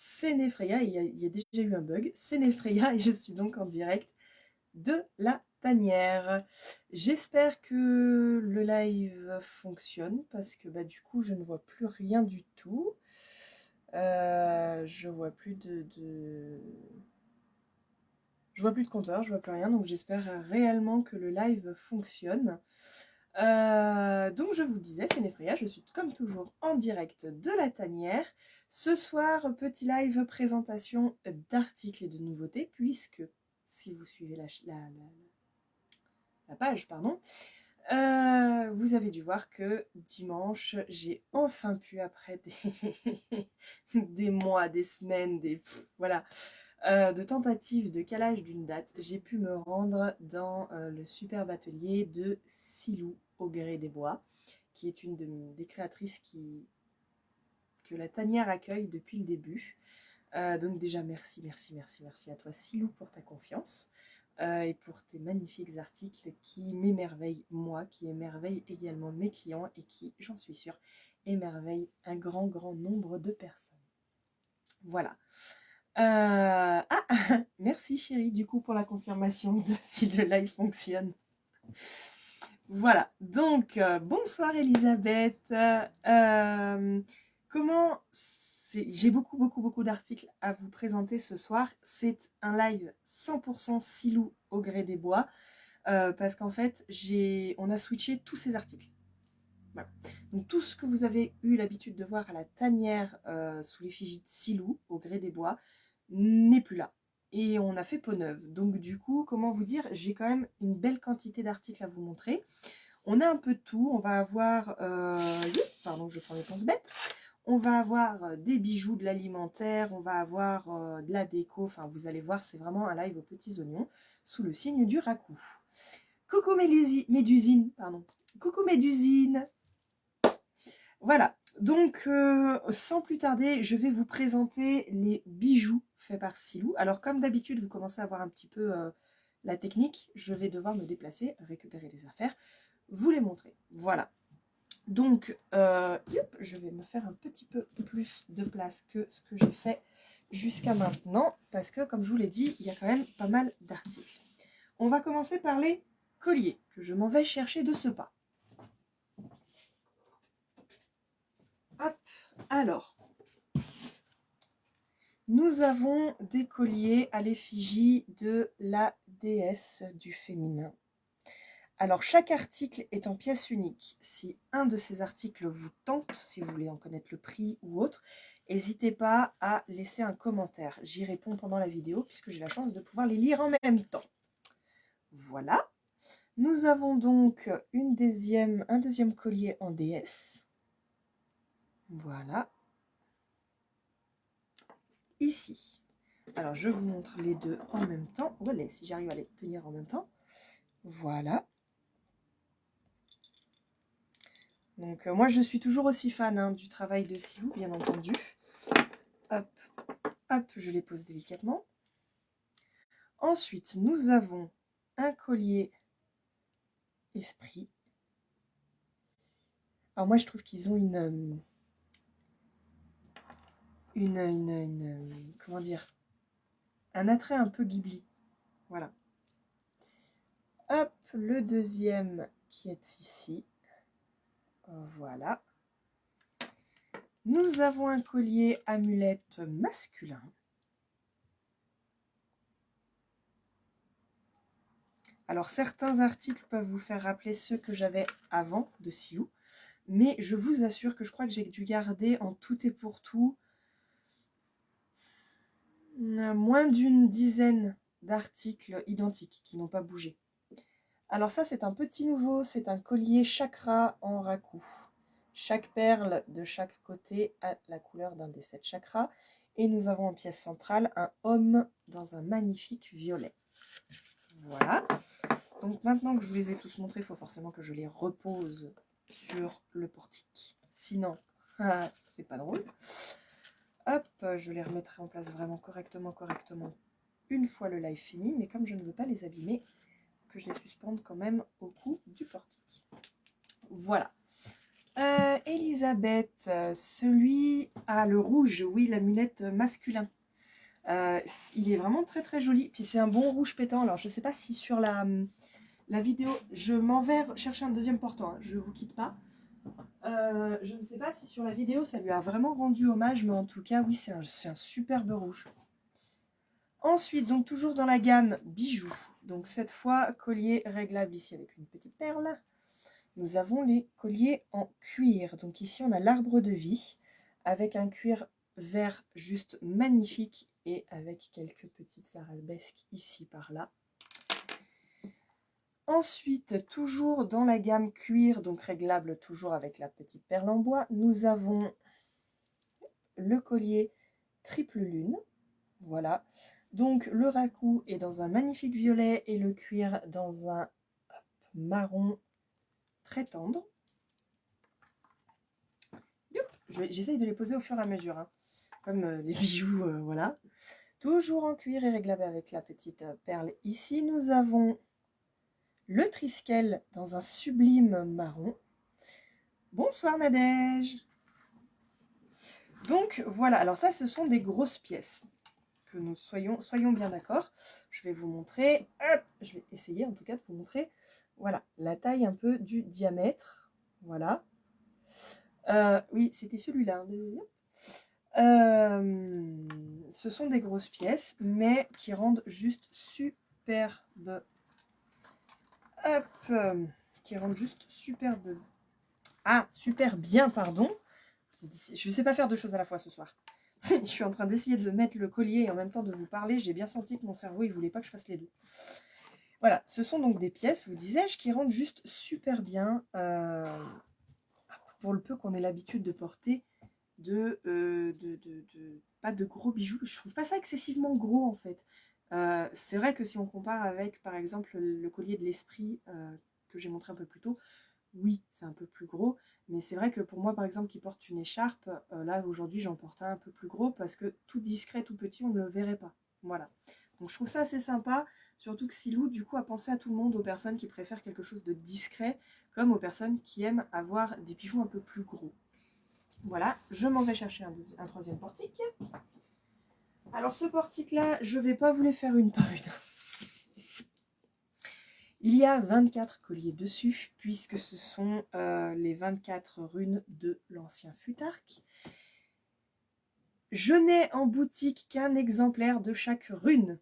c'est Nefreya, il y a déjà eu un bug, c'est Nefreya et je suis donc en direct de la tanière. J'espère que le live fonctionne parce que bah, du coup je ne vois plus rien du tout. Je vois plus je vois plus de compteur, je vois plus rien, donc j'espère réellement que le live fonctionne. Donc je vous disais, c'est Nefreya, je suis comme toujours en direct de la tanière. Ce soir, petit live présentation d'articles et de nouveautés, puisque si vous suivez la page, pardon, vous avez dû voir que dimanche, j'ai enfin pu, après des mois, des semaines, voilà, de tentatives de calage d'une date, j'ai pu me rendre dans le superbe atelier de Silou au gré des bois, qui est une des créatrices que la tanière accueille depuis le début. Donc déjà merci à toi Silou pour ta confiance et pour tes magnifiques articles qui m'émerveillent moi, qui émerveillent également mes clients et qui, j'en suis sûre, émerveillent un grand nombre de personnes. Voilà. Merci chérie du coup pour la confirmation de si le live fonctionne. Voilà, donc bonsoir Elisabeth. J'ai beaucoup d'articles à vous présenter ce soir. C'est un live 100% Silou au gré des bois parce qu'en fait on a switché tous ces articles. Voilà. Donc tout ce que vous avez eu l'habitude de voir à la tanière sous l'effigie de Silou au gré des bois n'est plus là. Et on a fait peau neuve. Donc du coup, comment vous dire, j'ai quand même une belle quantité d'articles à vous montrer. On a un peu de tout. On va avoir... pardon, je prends les penses bêtes. On va avoir des bijoux, de l'alimentaire. On va avoir de la déco. Enfin, vous allez voir, c'est vraiment un live aux petits oignons sous le signe du raku. Coucou Médusine, pardon. Coucou Médusine. Voilà, donc sans plus tarder, je vais vous présenter les bijoux faits par Silou. Alors comme d'habitude, vous commencez à voir un petit peu la technique. Je vais devoir me déplacer, récupérer les affaires, vous les montrer. Voilà, donc je vais me faire un petit peu plus de place que ce que j'ai fait jusqu'à maintenant. Parce que comme je vous l'ai dit, il y a quand même pas mal d'articles. On va commencer par les colliers, que je m'en vais chercher de ce pas. Hop, alors, nous avons des colliers à l'effigie de la déesse du féminin. Alors, chaque article est en pièce unique. Si un de ces articles vous tente, si vous voulez en connaître le prix ou autre, n'hésitez pas à laisser un commentaire. J'y réponds pendant la vidéo puisque j'ai la chance de pouvoir les lire en même temps. Voilà. Nous avons donc un deuxième collier en déesse. Voilà. Ici. Alors, je vous montre les deux en même temps. Voilà, si j'arrive à les tenir en même temps. Voilà. Donc, moi, je suis toujours aussi fan du travail de Silou, bien entendu. Hop, hop, je les pose délicatement. Ensuite, nous avons un collier esprit. Alors, moi, je trouve qu'ils ont comment dire, un attrait un peu Ghibli. Voilà. Hop, le deuxième qui est ici. Voilà. Nous avons un collier amulette masculin. Alors, certains articles peuvent vous faire rappeler ceux que j'avais avant de Silou, mais je vous assure que je crois que j'ai dû garder en tout et pour tout moins d'une dizaine d'articles identiques qui n'ont pas bougé. Alors ça, c'est un petit nouveau, c'est un collier chakra en raku. Chaque perle de chaque côté a la couleur d'un des 7 chakras. Et nous avons en pièce centrale un homme dans un magnifique violet. Voilà. Donc maintenant que je vous les ai tous montrés, il faut forcément que je les repose sur le portique. Sinon, c'est pas drôle. Hop, je les remettrai en place vraiment correctement une fois le live fini. Mais comme je ne veux pas les abîmer, que je les suspende quand même au cou du portique. Voilà. Elisabeth, celui à le rouge, oui, l'amulette masculin. Il est vraiment très très joli. Puis c'est un bon rouge pétant. Alors je sais pas si sur la vidéo, je m'en vais chercher un deuxième portant, hein, je vous quitte pas. Je ne sais pas si sur la vidéo ça lui a vraiment rendu hommage, mais en tout cas oui, c'est un superbe rouge. Ensuite, donc toujours dans la gamme bijoux, donc cette fois collier réglable ici avec une petite perle. Nous avons les colliers en cuir. Donc ici on a l'arbre de vie avec un cuir vert juste magnifique et avec quelques petites arabesques ici par là. Ensuite, toujours dans la gamme cuir, donc réglable toujours avec la petite perle en bois, nous avons le collier triple lune. Voilà. Donc le raku est dans un magnifique violet et le cuir dans un marron très tendre. J'essaye de les poser au fur et à mesure, hein, comme des bijoux, voilà. Toujours en cuir et réglable avec la petite perle. Ici, nous avons le triskel dans un sublime marron. Bonsoir Nadège. Donc voilà, alors ça, ce sont des grosses pièces. Que nous soyons bien d'accord. Je vais vous montrer, hop, je vais essayer en tout cas de vous montrer, voilà, la taille un peu du diamètre. Voilà. Oui, c'était celui-là. Ce sont des grosses pièces, mais qui rendent juste superbe. Hop, qui rendent juste superbe. Ah, super bien, pardon. Je ne sais pas faire deux choses à la fois ce soir. Je suis en train d'essayer de mettre le collier et en même temps de vous parler. J'ai bien senti que mon cerveau, il voulait pas que je fasse les deux. Voilà, ce sont donc des pièces, vous disais-je, qui rendent juste super bien. Pour le peu qu'on ait l'habitude de porter pas de gros bijoux. Je trouve pas ça excessivement gros en fait. C'est vrai que si on compare avec par exemple le collier de l'esprit que j'ai montré un peu plus tôt, oui c'est un peu plus gros, mais c'est vrai que pour moi par exemple qui porte une écharpe, là aujourd'hui j'en porte un peu plus gros parce que tout discret, tout petit, on ne le verrait pas. Voilà. Donc je trouve ça assez sympa, surtout que Silou du coup a pensé à tout le monde, aux personnes qui préfèrent quelque chose de discret, comme aux personnes qui aiment avoir des bijoux un peu plus gros. Voilà, je m'en vais chercher un troisième portique. Alors ce portique-là, je ne vais pas vous les faire une par une. Il y a 24 colliers dessus, puisque ce sont les 24 runes de l'ancien Futhark. Je n'ai en boutique qu'un exemplaire de chaque rune,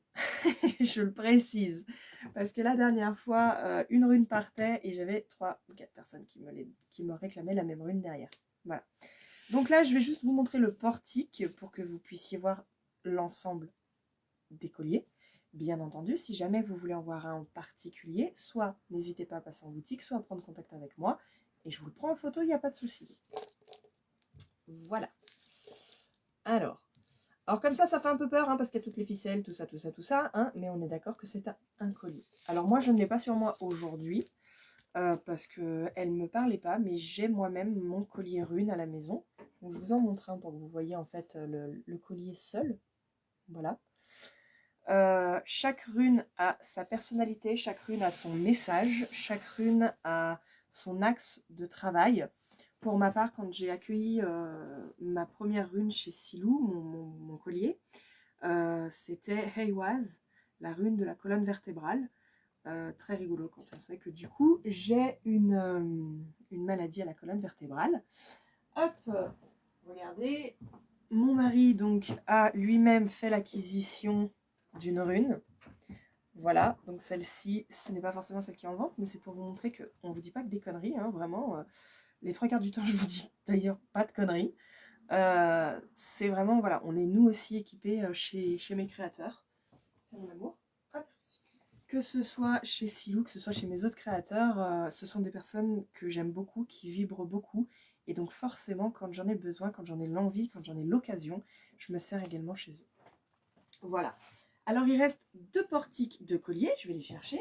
je le précise, parce que la dernière fois, une rune partait et j'avais 3 ou 4 personnes qui me réclamaient la même rune derrière. Voilà. Donc là, je vais juste vous montrer le portique pour que vous puissiez voir l'ensemble des colliers. Bien entendu, si jamais vous voulez en voir un en particulier, soit n'hésitez pas à passer en boutique, soit à prendre contact avec moi et je vous le prends en photo, il n'y a pas de souci. Voilà. Alors comme ça fait un peu peur, hein, parce qu'il y a toutes les ficelles, tout ça, hein, mais on est d'accord que c'est un collier. Alors moi, je ne l'ai pas sur moi aujourd'hui, parce qu'elle ne me parlait pas, mais j'ai moi-même mon collier rune à la maison. Donc je vous en montre un pour que vous voyez en fait le collier seul. Voilà. Chaque rune a sa personnalité, chaque rune a son message, chaque rune a son axe de travail. Pour ma part, quand j'ai accueilli ma première rune chez Silou, mon collier, c'était Heiwaz, la rune de la colonne vertébrale. Très rigolo quand on sait que du coup, j'ai une maladie à la colonne vertébrale. Hop, regardez, mon mari donc a lui-même fait l'acquisition d'une rune. Voilà, donc celle-ci, ce n'est pas forcément celle qui est en vente, mais c'est pour vous montrer qu'on ne vous dit pas que des conneries, hein, vraiment. Les 3/4 du temps, je vous dis d'ailleurs pas de conneries. C'est vraiment, voilà, on est nous aussi équipés chez mes créateurs. C'est mon amour. Hop. Que ce soit chez Silou, que ce soit chez mes autres créateurs, ce sont des personnes que j'aime beaucoup, qui vibrent beaucoup. Et donc forcément, quand j'en ai besoin, quand j'en ai l'envie, quand j'en ai l'occasion, je me sers également chez eux. Voilà. Alors il reste 2 portiques de collier, je vais les chercher.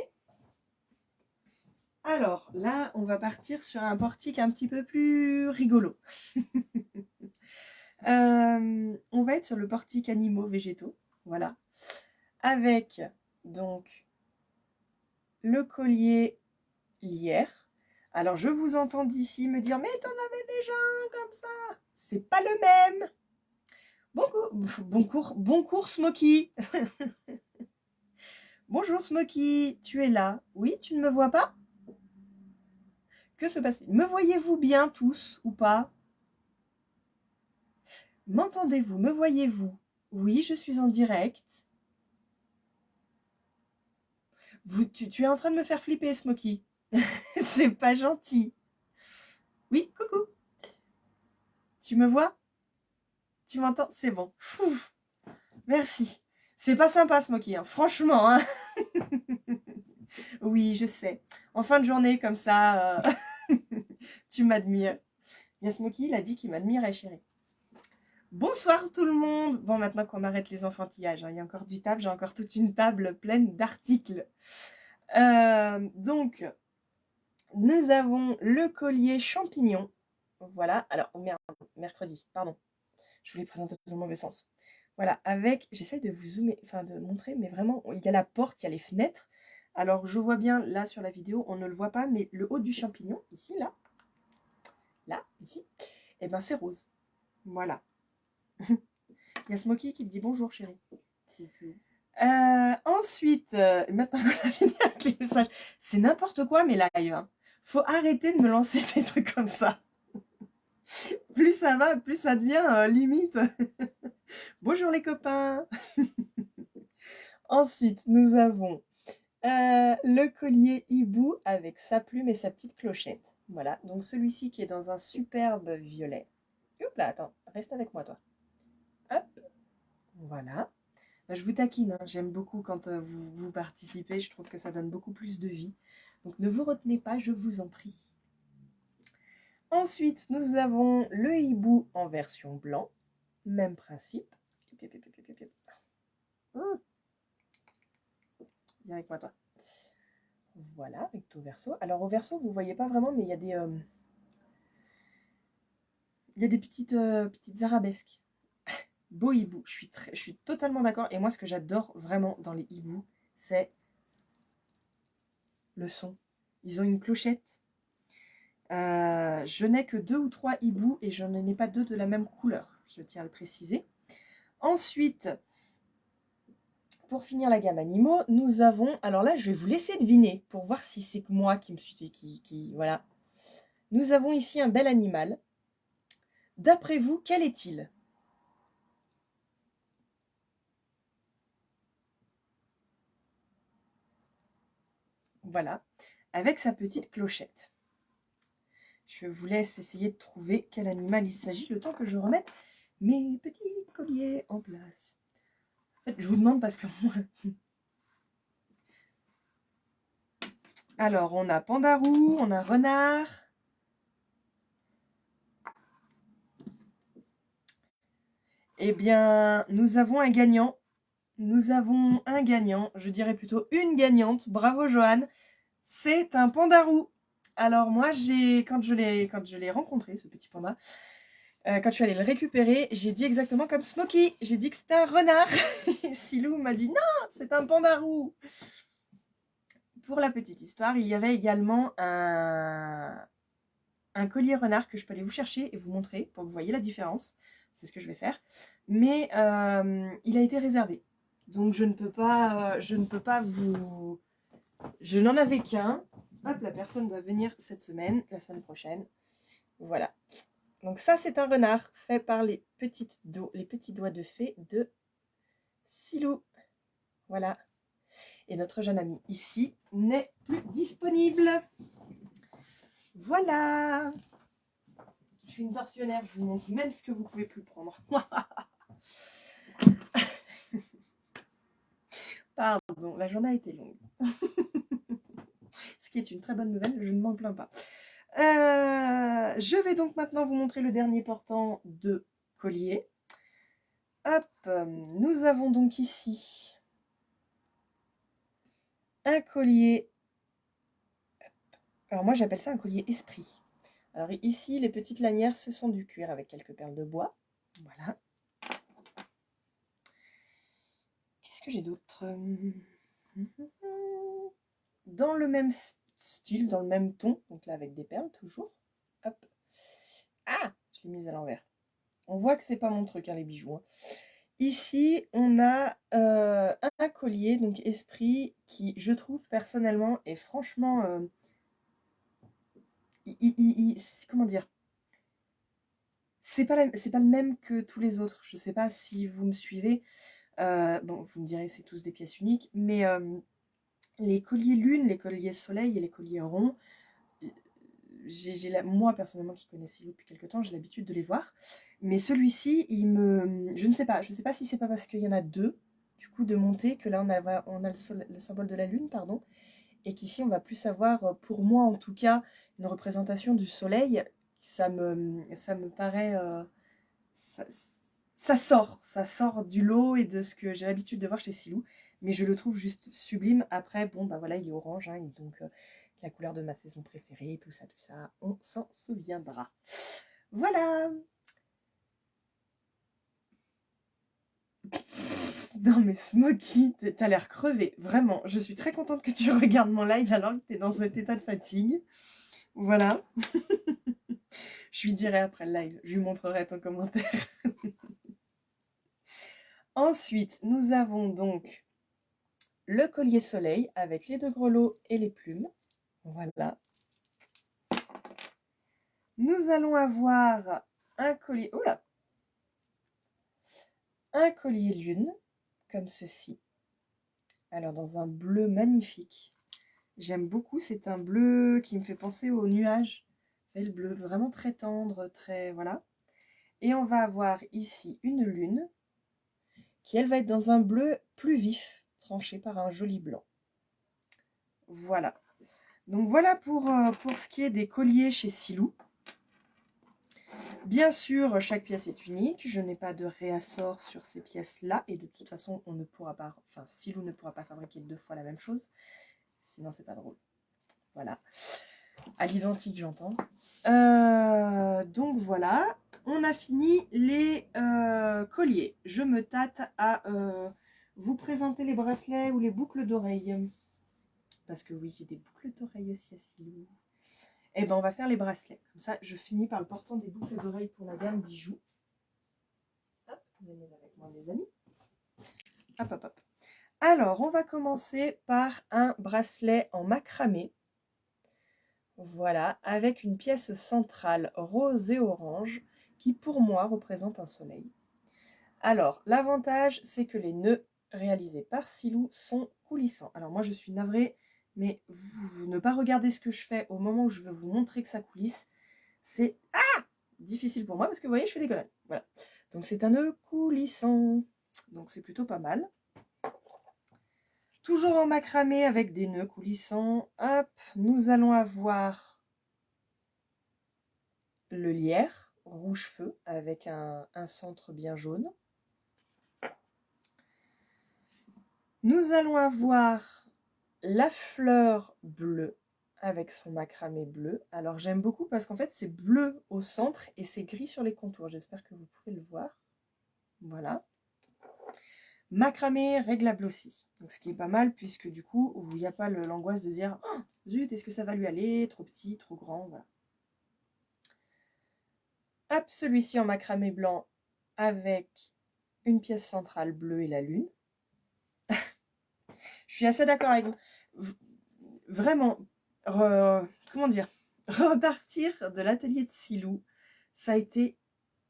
Alors là, on va partir sur un portique un petit peu plus rigolo. On va être sur le portique animaux végétaux, voilà, avec donc le collier lierre. Alors, je vous entends d'ici me dire, mais t'en avais déjà un comme ça. C'est pas le même. Bon cours, Smokey. Bonjour, Smokey. Tu es là? Oui, tu ne me vois pas? Que se passe-t-il? Me voyez-vous bien tous ou pas? M'entendez-vous? Me voyez-vous? Oui, je suis en direct. Tu es en train de me faire flipper, Smokey. C'est pas gentil. Oui, coucou. Tu me vois? Tu m'entends? C'est bon. Fou. Merci. C'est pas sympa, Smokey, hein. Franchement. Hein. Oui, je sais. En fin de journée, comme ça, tu m'admires. Il y a Smokey, il a dit qu'il m'admirait, chérie. Bonsoir tout le monde. Bon, maintenant qu'on arrête les enfantillages, hein, il y a encore du table, j'ai encore toute une table pleine d'articles. Donc, nous avons le collier champignon. Voilà. Alors, merde, mercredi, pardon. Je voulais présenter dans le mauvais sens. Voilà, avec, j'essaie de vous zoomer, enfin de montrer, mais vraiment, il y a la porte, il y a les fenêtres. Alors, je vois bien, là, sur la vidéo, on ne le voit pas, mais le haut du champignon, ici, là, ici, et ben c'est rose. Voilà. Il y a Smokey qui te dit bonjour, chérie. Ensuite, maintenant qu'on a fini avec les messages, c'est n'importe quoi mes lives. Hein. Faut arrêter de me lancer des trucs comme ça. Plus ça va, plus ça devient limite. Bonjour les copains. Ensuite, nous avons le collier hibou avec sa plume et sa petite clochette. Voilà, donc celui-ci qui est dans un superbe violet. Hop là, attends, reste avec moi toi. Hop, voilà. Je vous taquine, hein. J'aime beaucoup quand vous participez, je trouve que ça donne beaucoup plus de vie. Donc ne vous retenez pas, je vous en prie. Ensuite, nous avons le hibou en version blanc. Même principe. Viens avec moi, toi. Voilà, recto verso. Alors au verso, vous ne voyez pas vraiment, mais il y a des petites arabesques. Beau hibou, je suis totalement d'accord. Et moi, ce que j'adore vraiment dans les hiboux, c'est le son. Ils ont une clochette. Je n'ai que 2 ou 3 hiboux et je n'en ai pas 2 de la même couleur, je tiens à le préciser. Ensuite, pour finir la gamme animaux, nous avons... Alors là, je vais vous laisser deviner pour voir si c'est que moi qui me suis... voilà. Nous avons ici un bel animal. D'après vous, quel est-il? Voilà, avec sa petite clochette. Je vous laisse essayer de trouver quel animal il s'agit, le temps que je remette mes petits colliers en place. En fait, je vous demande parce que moi... Alors, on a pandarou, on a renard. Eh bien, nous avons un gagnant. Nous avons un gagnant, je dirais plutôt une gagnante. Bravo, Joanne. C'est un pandarou. Alors moi, quand je l'ai rencontré, ce petit panda, quand je suis allée le récupérer, j'ai dit exactement comme Smokey. J'ai dit que c'était un renard. Silou m'a dit non, c'est un pandarou. Pour la petite histoire, il y avait également un collier renard que je peux aller vous chercher et vous montrer pour que vous voyez la différence. C'est ce que je vais faire. Mais il a été réservé. Donc je ne peux pas vous... Je n'en avais qu'un. Hop, la personne doit venir cette semaine, la semaine prochaine. Voilà. Donc ça, c'est un renard fait par les petits doigts de fée de Silou. Voilà. Et notre jeune ami ici n'est plus disponible. Voilà. Je suis une tortionnaire, je vous montre même ce que vous ne pouvez plus prendre. Pardon, la journée a été longue. Ce qui est une très bonne nouvelle, je ne m'en plains pas. Je vais donc maintenant vous montrer le dernier portant de collier. Hop, nous avons donc ici un collier. Alors moi j'appelle ça un collier esprit. Alors ici les petites lanières ce sont du cuir avec quelques perles de bois. Voilà. Qu'est-ce que j'ai d'autre? Dans le même style, dans le même ton. Donc là, avec des perles, toujours. Hop. Ah, je l'ai mise à l'envers. On voit que c'est pas mon truc, hein, les bijoux. Hein. Ici, on a un collier, donc Esprit, qui, je trouve, personnellement, est franchement... comment dire? C'est pas le même que tous les autres. Je sais pas si vous me suivez. Bon, vous me direz, c'est tous des pièces uniques. Mais les colliers lune, les colliers soleil et les colliers ronds, moi, personnellement, qui connais Silou depuis quelques temps, j'ai l'habitude de les voir. Mais celui-ci, je ne sais pas. Je ne sais pas si c'est pas parce qu'il y en a deux, du coup, de monter, que là, on a le symbole de la lune, pardon. Et qu'ici, on va plus avoir, pour moi en tout cas, une représentation du soleil. Ça me paraît... ça, ça sort du lot et de ce que j'ai l'habitude de voir chez Silou. Mais je le trouve juste sublime. Après, bon, bah voilà, il est orange, hein, et donc la couleur de ma saison préférée, tout ça, on s'en souviendra. Voilà. Non mais Smokey, t'as l'air crevé, vraiment. Je suis très contente que tu regardes mon live alors que t'es dans cet état de fatigue. Voilà. Je lui dirai après le live, je lui montrerai ton commentaire. Ensuite, nous avons donc le collier soleil avec les deux grelots et les plumes. Voilà. Nous allons avoir un collier... Oula! Un collier lune, comme ceci. Alors, dans un bleu magnifique. J'aime beaucoup, c'est un bleu qui me fait penser aux nuages. C'est le bleu vraiment très tendre, très... Voilà. Et on va avoir ici une lune, qui elle va être dans un bleu plus vif, tranché par un joli blanc. Voilà. Donc voilà pour ce qui est des colliers chez Silou. Bien sûr, chaque pièce est unique. Je n'ai pas de réassort sur ces pièces-là. Et de toute façon, on ne pourra pas... Enfin, Silou ne pourra pas fabriquer deux fois la même chose. Sinon, c'est pas drôle. Voilà. À l'identique, j'entends. Donc voilà. On a fini les colliers. Je me tâte à vous présenter les bracelets ou les boucles d'oreilles. Parce que oui, j'ai des boucles d'oreilles aussi à Silou. Et ben on va faire les bracelets. Comme ça, je finis par le portant des boucles d'oreilles pour la gamme bijoux. Hop, venez avec moi les amis. Hop, hop, hop. Alors, on va commencer par un bracelet en macramé. Voilà, avec une pièce centrale rose et orange qui pour moi représente un soleil. Alors, l'avantage, c'est que les nœuds réalisés par Silou sont coulissants. Alors moi, je suis navrée, mais vous ne pas regarder ce que je fais au moment où je veux vous montrer que ça coulisse. C'est difficile pour moi parce que vous voyez, je fais des colonnes. Voilà. Donc c'est un nœud coulissant. Donc c'est plutôt pas mal. Toujours en macramé avec des nœuds coulissants. Hop, nous allons avoir le lierre rouge feu avec un centre bien jaune. Nous allons avoir la fleur bleue avec son macramé bleu. Alors j'aime beaucoup parce qu'en fait c'est bleu au centre et c'est gris sur les contours. J'espère que vous pouvez le voir. Voilà. Macramé réglable aussi. Donc ce qui est pas mal puisque du coup il n'y a pas l'angoisse de dire oh, zut, est-ce que ça va lui aller? Trop petit, trop grand, voilà. Hop, celui-ci en macramé blanc avec une pièce centrale bleue et la lune. Je suis assez d'accord avec vous. Vraiment, comment dire, repartir de l'atelier de Silou, ça a été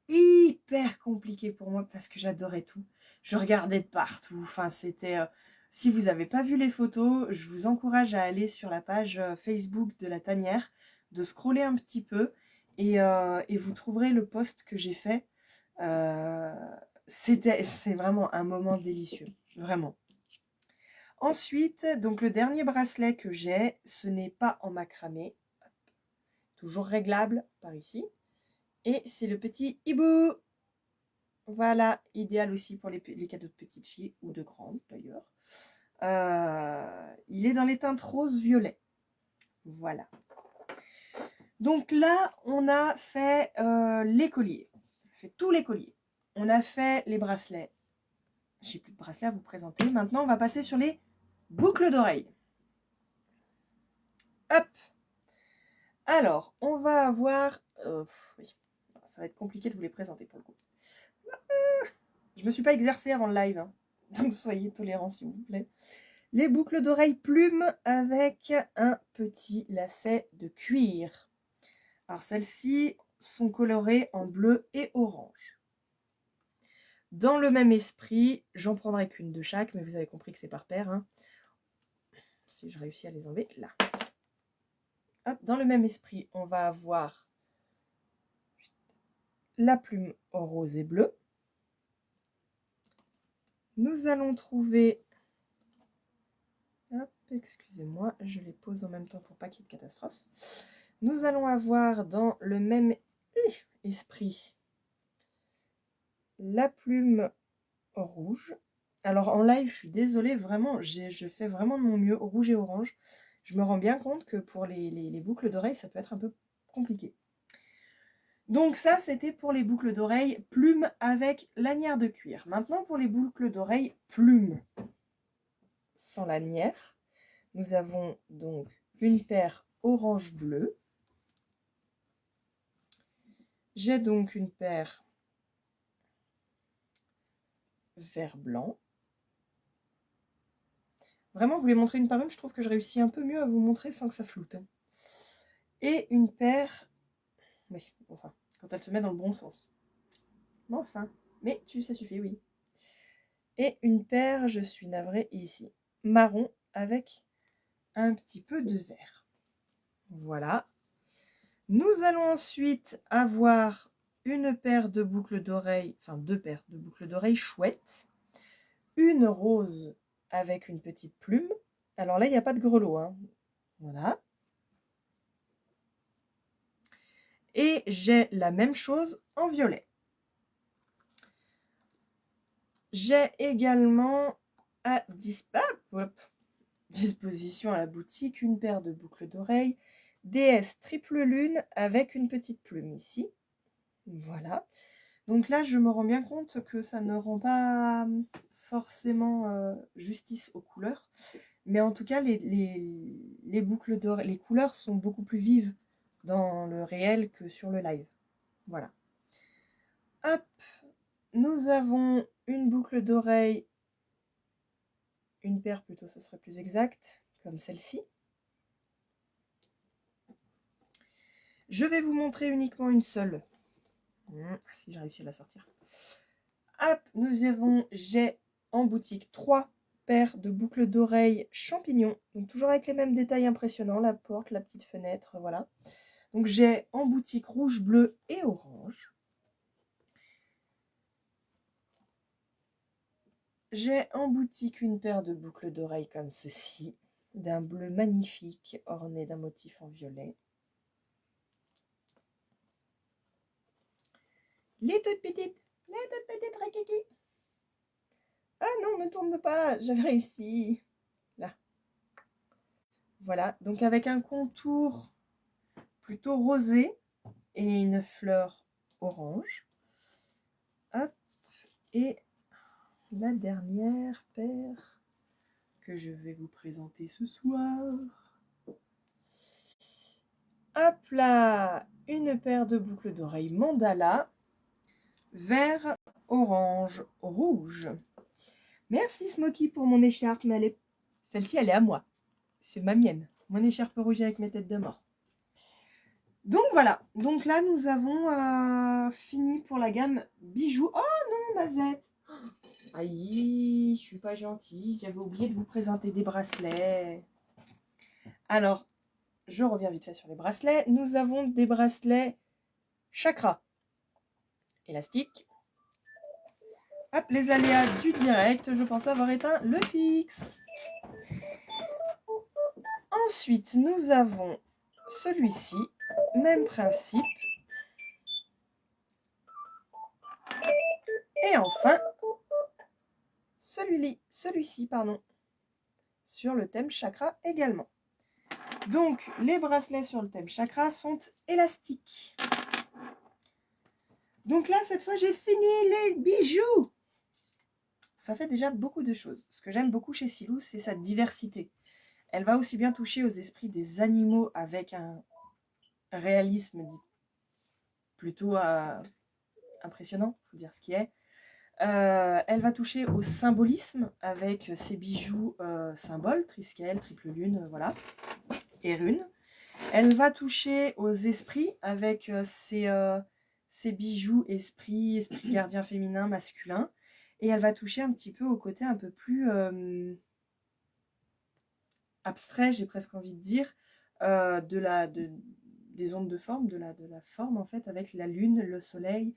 hyper compliqué pour moi parce que j'adorais tout. Je regardais de partout. Enfin, c'était... si vous n'avez pas vu les photos, je vous encourage à aller sur la page Facebook de la tanière, de scroller un petit peu et vous trouverez le post que j'ai fait. C'est vraiment un moment délicieux, vraiment. Ensuite, donc le dernier bracelet que j'ai, ce n'est pas en macramé, toujours réglable par ici. Et c'est le petit hibou. Voilà, idéal aussi pour les cadeaux de petites filles ou de grandes d'ailleurs. Il est dans les teintes rose-violet. Voilà. Donc là, on a fait les colliers. On a fait tous les colliers. On a fait les bracelets. J'ai plus de bracelets à vous présenter. Maintenant, on va passer sur les boucles d'oreilles. Hop. Alors, on va avoir... oui, ça va être compliqué de vous les présenter pour le coup. Je me suis pas exercée avant le live, hein. Donc soyez tolérants s'il vous plaît. Les boucles d'oreilles plumes avec un petit lacet de cuir. Alors celles-ci sont colorées en bleu et orange. Dans le même esprit, j'en prendrai qu'une de chaque, mais vous avez compris que c'est par paire, hein. Si je réussis à les enlever, là. Hop, dans le même esprit, on va avoir la plume rose et bleue. Nous allons trouver... Hop, excusez-moi, je les pose en même temps pour pas qu'il y ait de catastrophe. Nous allons avoir dans le même esprit la plume rouge. Alors en live, je suis désolée, vraiment, je fais vraiment de mon mieux, rouge et orange. Je me rends bien compte que pour les boucles d'oreilles, ça peut être un peu compliqué. Donc ça, c'était pour les boucles d'oreilles plumes avec lanière de cuir. Maintenant, pour les boucles d'oreilles plumes sans lanière, nous avons donc une paire orange-bleu. J'ai donc une paire vert-blanc. Vraiment, vous les montrer une par une, je trouve que je réussis un peu mieux à vous montrer sans que ça floute. Et une paire... Oui, enfin, quand elle se met dans le bon sens. Mais enfin, mais ça suffit, oui. Et une paire, je suis navrée ici, marron avec un petit peu de vert. Voilà. Nous allons ensuite avoir une paire de boucles d'oreilles, enfin 2 paires de boucles d'oreilles chouettes. Une rose avec une petite plume. Alors là, il n'y a pas de grelot, hein. Voilà. Et j'ai la même chose en violet. J'ai également à disposition à la boutique une paire de boucles d'oreilles DS triple lune avec une petite plume ici. Voilà. Donc là, je me rends bien compte que ça ne rend pas forcément justice aux couleurs. Mais en tout cas, les boucles d'oreilles, les couleurs sont beaucoup plus vives dans le réel que sur le live. Voilà. Hop, nous avons une boucle d'oreille, une paire plutôt, ce serait plus exact, comme celle-ci. Je vais vous montrer uniquement une seule. Si j'ai réussi à la sortir. Hop, j'ai en boutique 3 paires de boucles d'oreilles champignons. Donc toujours avec les mêmes détails impressionnants, la porte, la petite fenêtre, voilà. Donc j'ai en boutique rouge, bleu et orange. J'ai en boutique une paire de boucles d'oreilles comme ceci, d'un bleu magnifique orné d'un motif en violet. Les toutes petites Rakiki. Ah non, ne tourne pas, j'avais réussi. Là. Voilà, donc avec un contour plutôt rosé et une fleur orange. Hop, et la dernière paire que je vais vous présenter ce soir. Hop là, une paire de boucles d'oreilles mandala, vert, orange, rouge. Merci Smoky pour mon écharpe, mais celle-ci elle est à moi. C'est ma mienne, mon écharpe rouge avec mes têtes de mort. Donc voilà, donc là nous avons fini pour la gamme bijoux. Oh non, Mazette! Aïe, je suis pas gentille, j'avais oublié de vous présenter des bracelets. Alors, je reviens vite fait sur les bracelets. Nous avons des bracelets chakra élastique. Hop, les aléas du direct, je pense avoir éteint le fixe. Ensuite, nous avons celui-ci, même principe. Et enfin, celui-ci, pardon, sur le thème chakra également. Donc, les bracelets sur le thème chakra sont élastiques. Donc là, cette fois, j'ai fini les bijoux. Ça fait déjà beaucoup de choses. Ce que j'aime beaucoup chez Silou, c'est sa diversité. Elle va aussi bien toucher aux esprits des animaux avec un réalisme dit plutôt impressionnant, il faut dire ce qui est. Elle va toucher au symbolisme avec ses bijoux symboles, triskel, triple lune, voilà, et runes. Elle va toucher aux esprits avec ses bijoux esprit gardien féminin, masculin. Et elle va toucher un petit peu au côté un peu plus abstrait, j'ai presque envie de dire, des ondes de forme, de la forme en fait, avec la lune, le soleil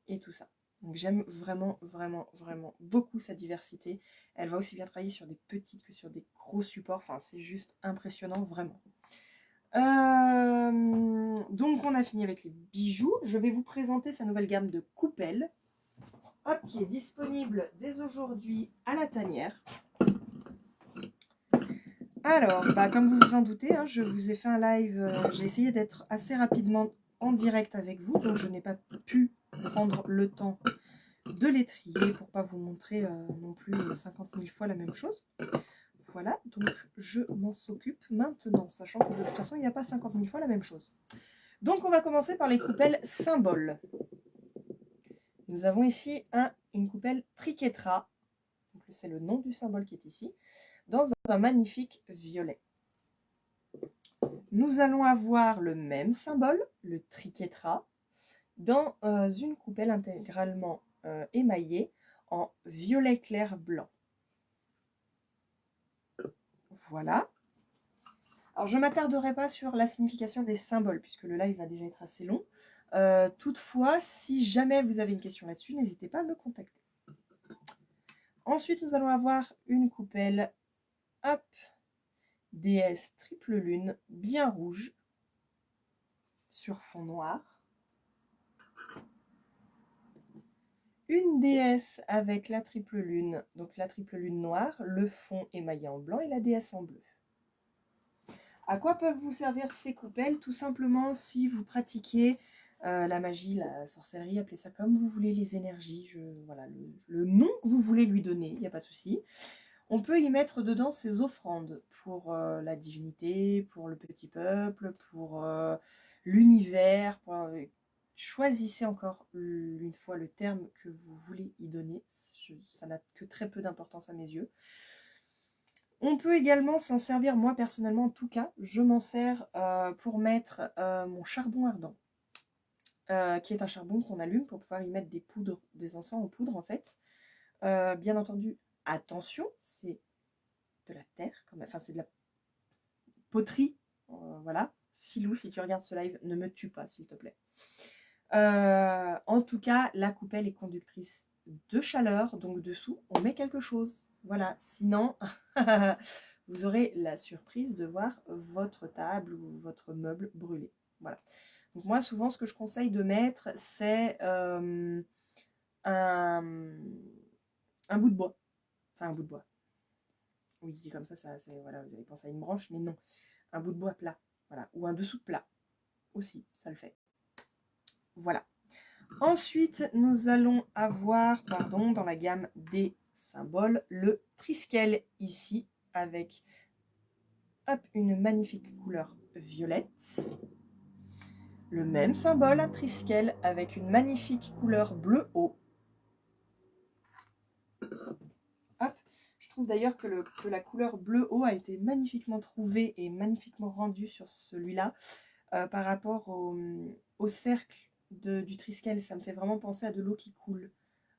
et tout ça. Donc j'aime vraiment, vraiment, vraiment beaucoup sa diversité. Elle va aussi bien travailler sur des petites que sur des gros supports. Enfin, c'est juste impressionnant, vraiment. Donc on a fini avec les bijoux. Je vais vous présenter sa nouvelle gamme de coupelles. Hop, qui est disponible dès aujourd'hui à la tanière. Alors, comme vous vous en doutez, hein, je vous ai fait un live. J'ai essayé d'être assez rapidement en direct avec vous. Donc je n'ai pas pu prendre le temps de les trier pour pas vous montrer non plus 50 000 fois la même chose. Voilà, donc je m'en occupe maintenant, sachant que de toute façon, il n'y a pas 50 000 fois la même chose. Donc on va commencer par les coupelles symboles. Nous avons ici une coupelle triquetra, c'est le nom du symbole qui est ici, dans un magnifique violet. Nous allons avoir le même symbole, le triquetra, dans une coupelle intégralement émaillée en violet clair blanc. Voilà. Alors, je ne m'attarderai pas sur la signification des symboles, puisque le live va déjà être assez long. Toutefois, si jamais vous avez une question là-dessus, n'hésitez pas à me contacter. Ensuite, nous allons avoir une coupelle, hop, déesse triple lune, bien rouge, sur fond noir. Une déesse avec la triple lune, donc la triple lune noire, le fond émaillé en blanc et la déesse en bleu. À quoi peuvent vous servir ces coupelles? Tout simplement si vous pratiquez la magie, la sorcellerie, appelez ça comme vous voulez, les énergies, voilà, le nom que vous voulez lui donner, il n'y a pas de souci. On peut y mettre dedans ses offrandes pour la divinité, pour le petit peuple, pour l'univers. Choisissez encore une fois le terme que vous voulez y donner. Ça n'a que très peu d'importance à mes yeux. On peut également s'en servir, moi personnellement en tout cas, je m'en sers pour mettre mon charbon ardent, qui est un charbon qu'on allume pour pouvoir y mettre des poudres, des encens en poudre en fait. Bien entendu, attention, c'est de la terre, enfin c'est de la poterie, voilà. Silou, si tu regardes ce live, ne me tue pas s'il te plaît. En tout cas, la coupelle est conductrice de chaleur, donc dessous on met quelque chose. Voilà, sinon vous aurez la surprise de voir votre table ou votre meuble brûler. Voilà. Donc moi, souvent, ce que je conseille de mettre, c'est un bout de bois. Enfin, un bout de bois. Oui, dit comme ça, voilà, vous allez penser à une branche, mais non. Un bout de bois plat, voilà. Ou un dessous de plat aussi, ça le fait. Voilà. Ensuite, nous allons avoir, dans la gamme des symboles, le triskel ici, avec hop, une magnifique couleur violette. Le même symbole, un triskel, avec une magnifique couleur bleu haut. Hop. Je trouve d'ailleurs que la couleur bleu haut a été magnifiquement trouvée et magnifiquement rendue sur celui-là par rapport au cercle du triskel. Ça me fait vraiment penser à de l'eau qui coule,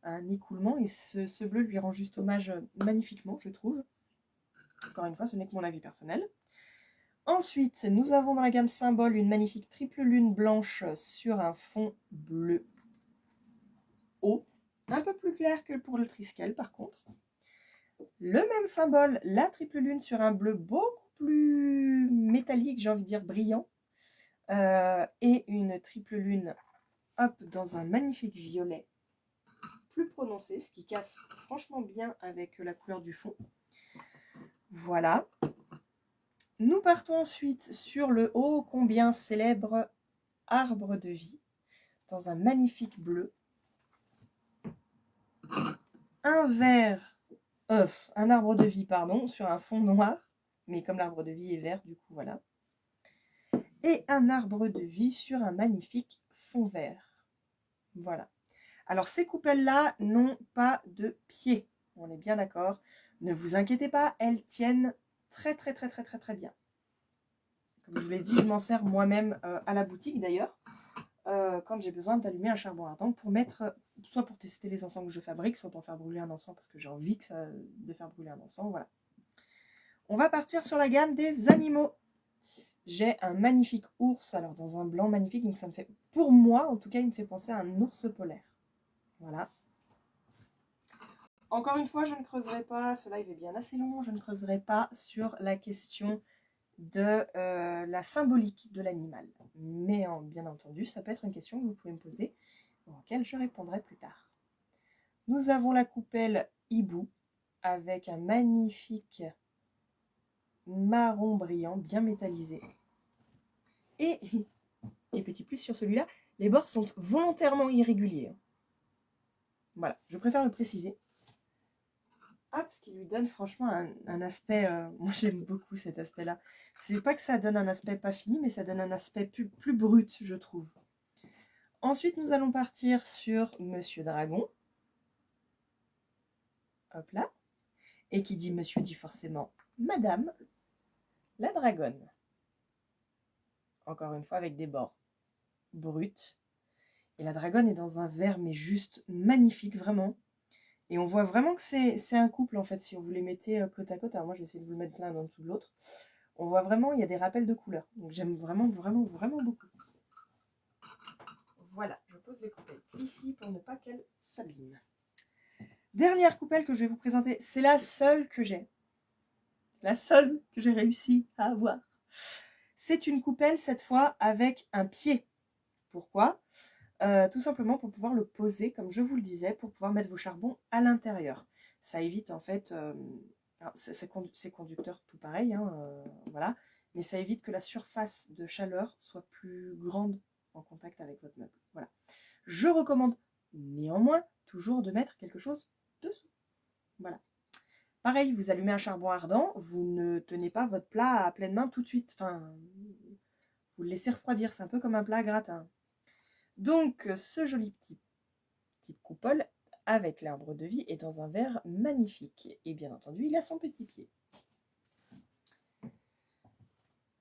à un écoulement, et ce bleu lui rend juste hommage magnifiquement, je trouve. Encore une fois, ce n'est que mon avis personnel. Ensuite, nous avons dans la gamme symbole une magnifique triple lune blanche sur un fond bleu haut, un peu plus clair que pour le triskel par contre. Le même symbole, la triple lune sur un bleu beaucoup plus métallique, j'ai envie de dire brillant, et une triple lune hop, dans un magnifique violet plus prononcé, ce qui casse franchement bien avec la couleur du fond. Voilà. Nous partons ensuite sur le ô combien célèbre arbre de vie, dans un magnifique bleu. Un arbre de vie, sur un fond noir, mais comme l'arbre de vie est vert, du coup, voilà. Et un arbre de vie sur un magnifique fond vert. Voilà. Alors, ces coupelles-là n'ont pas de pied. On est bien d'accord. Ne vous inquiétez pas, elles tiennent très bien. Comme je vous l'ai dit, je m'en sers moi-même à la boutique d'ailleurs, quand j'ai besoin d'allumer un charbon ardent pour mettre, soit pour tester les encens que je fabrique, soit pour faire brûler un encens parce que j'ai envie de faire brûler un encens. Voilà. On va partir sur la gamme des animaux. J'ai un magnifique ours, alors dans un blanc magnifique, donc ça me fait, pour moi en tout cas, il me fait penser à un ours polaire. Voilà. Encore une fois, je ne creuserai pas, ce live est bien assez long, je ne creuserai pas sur la question de la symbolique de l'animal. Mais bien entendu, ça peut être une question que vous pouvez me poser, auquel je répondrai plus tard. Nous avons la coupelle hibou, avec un magnifique marron brillant, bien métallisé. Et petit plus sur celui-là, les bords sont volontairement irréguliers. Voilà, je préfère le préciser. Ah, ce qui lui donne franchement un aspect, moi j'aime beaucoup cet aspect-là. C'est pas que ça donne un aspect pas fini, mais ça donne un aspect plus brut, je trouve. Ensuite, nous allons partir sur Monsieur Dragon. Hop là. Et qui dit monsieur dit forcément Madame, la dragonne. Encore une fois avec des bords bruts. Et la dragonne est dans un vert, mais juste magnifique, vraiment. Et on voit vraiment que c'est un couple, en fait, si vous les mettez côte à côte. Alors moi, je vais essayer de vous le mettre l'un en dessous de l'autre. On voit vraiment, il y a des rappels de couleurs. Donc j'aime vraiment beaucoup. Voilà, je pose les coupelles ici pour ne pas qu'elles s'abîment. Dernière coupelle que je vais vous présenter, c'est la seule que j'ai. La seule que j'ai réussi à avoir. C'est une coupelle, cette fois, avec un pied. Pourquoi ? Tout simplement pour pouvoir le poser, comme je vous le disais, pour pouvoir mettre vos charbons à l'intérieur. Ça évite, en fait... c'est conducteur tout pareil, hein, voilà. Mais ça évite que la surface de chaleur soit plus grande en contact avec votre meuble. Voilà. Je recommande néanmoins toujours de mettre quelque chose dessous. Voilà. Pareil, vous allumez un charbon ardent, vous ne tenez pas votre plat à pleine main tout de suite. Enfin, vous le laissez refroidir, c'est un peu comme un plat à gratin. Donc, ce joli petite coupole avec l'arbre de vie est dans un verre magnifique. Et bien entendu, il a son petit pied.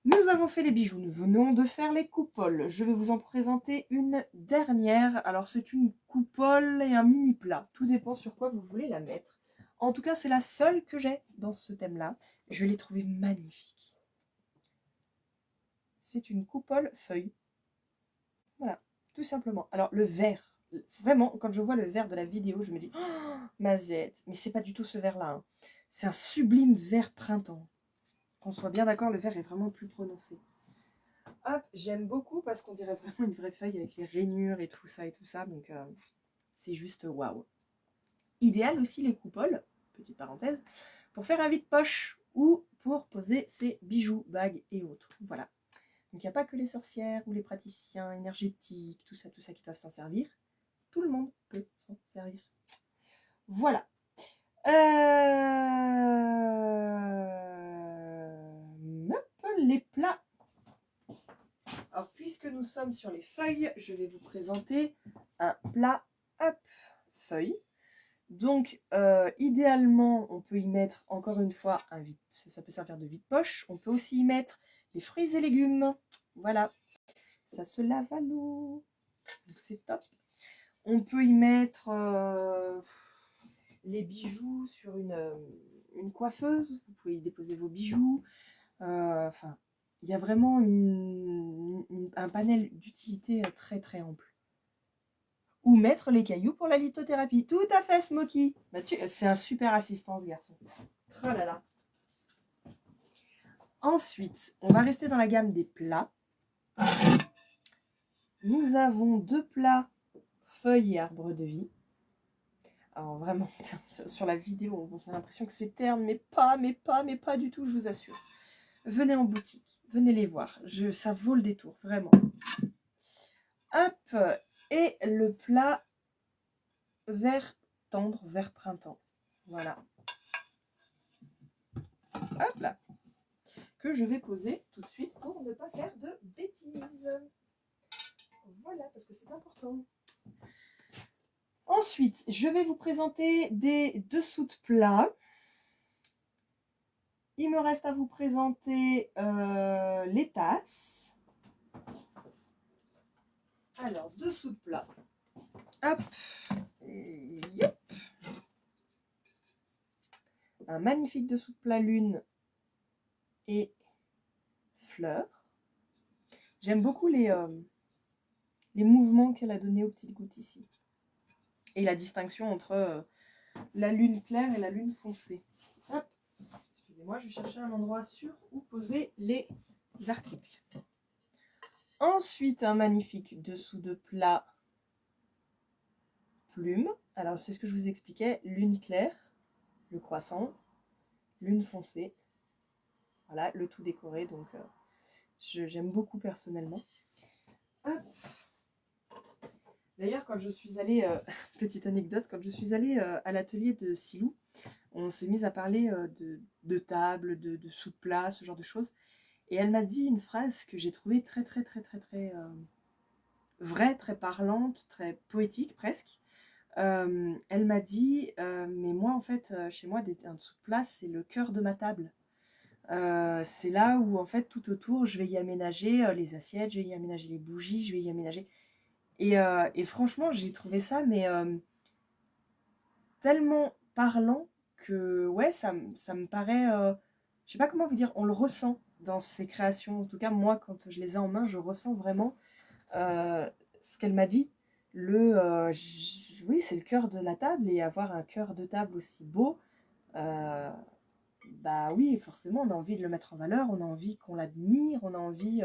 Nous avons fait les bijoux, nous venons de faire les coupoles. Je vais vous en présenter une dernière. Alors, c'est une coupole et un mini plat. Tout dépend sur quoi vous voulez la mettre. En tout cas, c'est la seule que j'ai dans ce thème-là. Je l'ai trouvée magnifique. C'est une coupole feuille. Voilà, tout simplement. Alors, le vert, vraiment, quand je vois le vert de la vidéo, je me dis, oh, Mazette, mais c'est pas du tout ce vert-là. Hein. C'est un sublime vert printemps. Qu'on soit bien d'accord, le vert est vraiment plus prononcé. Hop, j'aime beaucoup parce qu'on dirait vraiment une vraie feuille avec les rainures et tout ça. Donc, c'est juste waouh. Idéal aussi les coupoles, petite parenthèse, pour faire un vide-poche ou pour poser ses bijoux, bagues et autres. Voilà. Donc, il n'y a pas que les sorcières ou les praticiens énergétiques, tout ça qui peuvent s'en servir. Tout le monde peut s'en servir. Voilà. Les plats. Alors, puisque nous sommes sur les feuilles, je vais vous présenter un plat feuille. Donc, idéalement, on peut y mettre, encore une fois, ça peut servir de vide-poche. On peut aussi y mettre les fruits et légumes. Voilà. Ça se lave à l'eau. Donc, c'est top. On peut y mettre les bijoux sur une coiffeuse. Vous pouvez y déposer vos bijoux. Enfin, il y a vraiment un panel d'utilité très ample. Ou mettre les cailloux pour la lithothérapie. Tout à fait, Smokey. Bah, c'est un super assistant, ce garçon. Oh là là. Ensuite, on va rester dans la gamme des plats. Nous avons 2 plats feuilles et arbres de vie. Alors vraiment, sur la vidéo, on a l'impression que c'est terne, mais pas du tout, je vous assure. Venez en boutique, venez les voir. Ça vaut le détour, vraiment. Hop, et le plat vert tendre, vert printemps. Voilà. Hop là. que je vais poser tout de suite pour ne pas faire de bêtises. Voilà, parce que c'est important. Ensuite, je vais vous présenter des dessous de plat. Il me reste à vous présenter les tasses. Alors, dessous de plat. Hop. Et yep. Un magnifique dessous de plat lune et fleurs. J'aime beaucoup les mouvements qu'elle a donnés aux petites gouttes ici. Et la distinction entre la lune claire et la lune foncée. Hop. Excusez-moi, je vais chercher un endroit sûr où poser les articles. Ensuite, un magnifique dessous de plat plume. Alors, c'est ce que je vous expliquais. Lune claire, le croissant, lune foncée. Voilà, le tout décoré. Donc, j'aime beaucoup personnellement. Hop. D'ailleurs, quand je suis allée, petite anecdote, quand je suis allée à l'atelier de Silou, on s'est mis à parler de table, de sous-plat, ce genre de choses. Et elle m'a dit une phrase que j'ai trouvée très vraie, très parlante, très poétique presque. Elle m'a dit, mais moi en fait, chez moi, un sous-plat, c'est le cœur de ma table. C'est là où en fait, tout autour, je vais y aménager les assiettes, je vais y aménager les bougies, je vais y aménager... Et franchement, j'ai trouvé ça, mais tellement parlant que, ouais, ça me paraît... je sais pas comment vous dire, on le ressent dans ces créations. En tout cas, moi, quand je les ai en main, je ressens vraiment ce qu'elle m'a dit. Oui, c'est le cœur de la table, et avoir un cœur de table aussi beau, bah oui, forcément, on a envie de le mettre en valeur, on a envie qu'on l'admire, on a envie...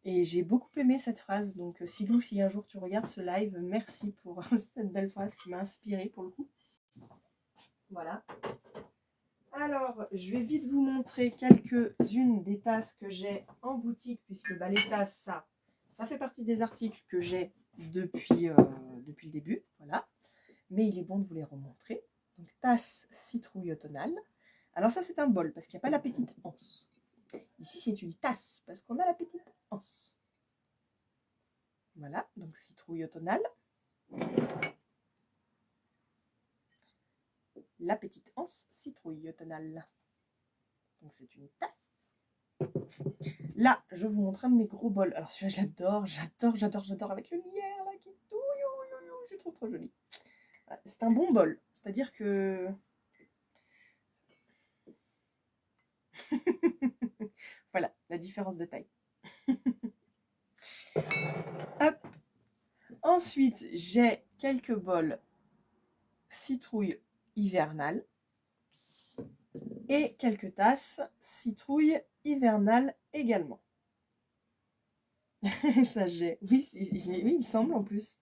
Et j'ai beaucoup aimé cette phrase. Donc, Silou, si un jour tu regardes ce live, merci pour cette belle phrase qui m'a inspirée pour le coup. Voilà. Alors, je vais vite vous montrer quelques-unes des tasses que j'ai en boutique, puisque bah, les tasses, ça fait partie des articles que j'ai depuis le début. Voilà. Mais il est bon de vous les remontrer. Donc, tasse citrouille automnale. Alors ça, c'est un bol, parce qu'il n'y a pas la petite anse. Ici, c'est une tasse, parce qu'on a la petite anse. Voilà, donc citrouille automnale. La petite anse citrouille automnale. Donc c'est une tasse. Là, je vous montre un de mes gros bols. Alors celui-là, j'adore avec le lierre là qui tout. Je trouve trop joli. C'est un bon bol, c'est-à-dire que... Voilà, la différence de taille. Hop. Ensuite, j'ai quelques bols citrouille hivernale et quelques tasses citrouille hivernale également. Ça j'ai. Oui, il me semble en plus.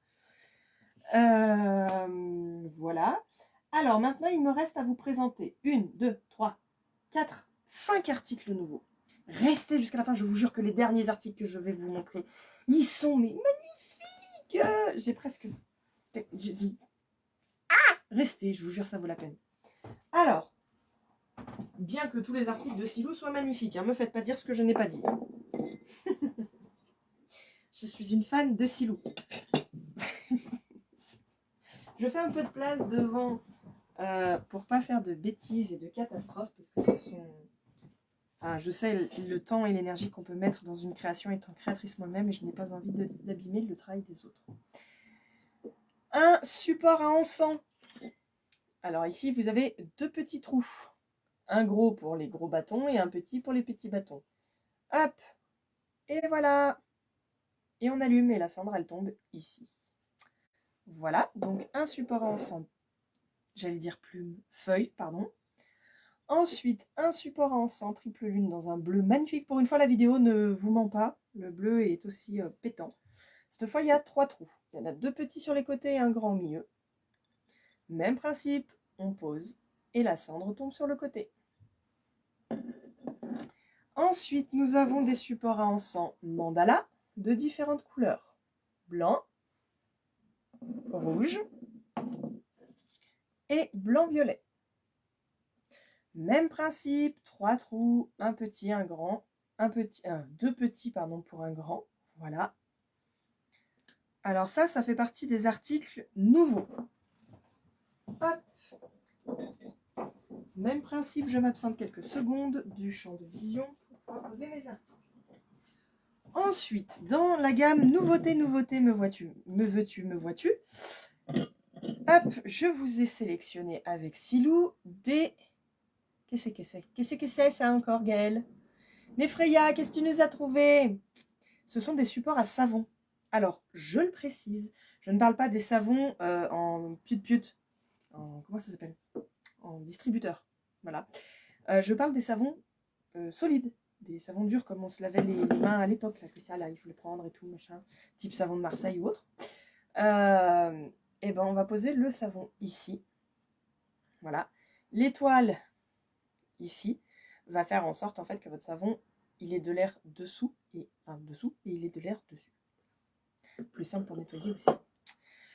Voilà. Alors maintenant, il me reste à vous présenter 1, 2, 3, 4, 5 articles nouveaux. Restez jusqu'à la fin, je vous jure que les derniers articles que je vais vous montrer, ils sont mais magnifiques. J'ai presque... Restez, je vous jure, ça vaut la peine. Alors, bien que tous les articles de Silou soient magnifiques, hein, me faites pas dire ce que je n'ai pas dit. Je suis une fan de Silou. Je fais un peu de place devant pour pas faire de bêtises et de catastrophes, parce que ce sont... Enfin, je sais le temps et l'énergie qu'on peut mettre dans une création étant créatrice moi-même, et je n'ai pas envie d'abîmer le travail des autres. Un support à encens. Alors ici, vous avez 2 petits trous. Un gros pour les gros bâtons et un petit pour les petits bâtons. Hop. Et voilà. Et on allume et la cendre, elle tombe ici. Voilà. Donc un support à encens. J'allais dire feuille, pardon. Ensuite, un support à encens triple lune dans un bleu magnifique. Pour une fois, la vidéo ne vous ment pas. Le bleu est aussi pétant. Cette fois, il y a 3 trous. Il y en a 2 petits sur les côtés et un grand au milieu. Même principe, on pose et la cendre tombe sur le côté. Ensuite, nous avons des supports à encens mandala de différentes couleurs. Blanc, rouge et blanc-violet. Même principe, 3 trous, un petit, un grand, deux petits pardon, pour un grand. Voilà. Alors ça fait partie des articles nouveaux. Hop. Même principe, je m'absente quelques secondes du champ de vision pour pouvoir poser mes articles. Ensuite, dans la gamme nouveauté, me vois-tu, me veux-tu, me vois-tu, hop, je vous ai sélectionné avec Silou des... Qu'est-ce que c'est ça encore, Gaëlle? Mais Freya, qu'est-ce que tu nous as trouvé? Ce sont des supports à savon. Alors, je le précise, je ne parle pas des savons en put-put, comment ça s'appelle? En distributeur, voilà. Je parle des savons solides, des savons durs comme on se lavait les mains à l'époque, là, que ça, là, il faut les prendre et tout, machin, type savon de Marseille ou autre. Et ben, on va poser le savon ici. Voilà. L'étoile, ici, va faire en sorte, en fait, que votre savon, il est de l'air dessous, et il est de l'air dessus. Plus simple pour nettoyer aussi.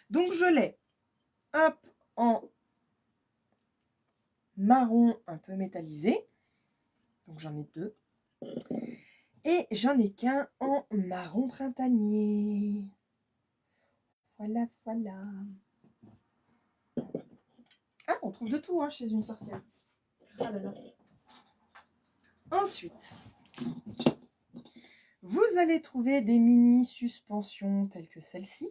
Donc, je l'ai, hop, en marron un peu métallisé. Donc, j'en ai deux. Et j'en ai qu'un en marron printanier. Voilà, voilà. Ah, on trouve de tout hein, chez une sorcière. Ah là là. Ensuite, vous allez trouver des mini suspensions telles que celle-ci.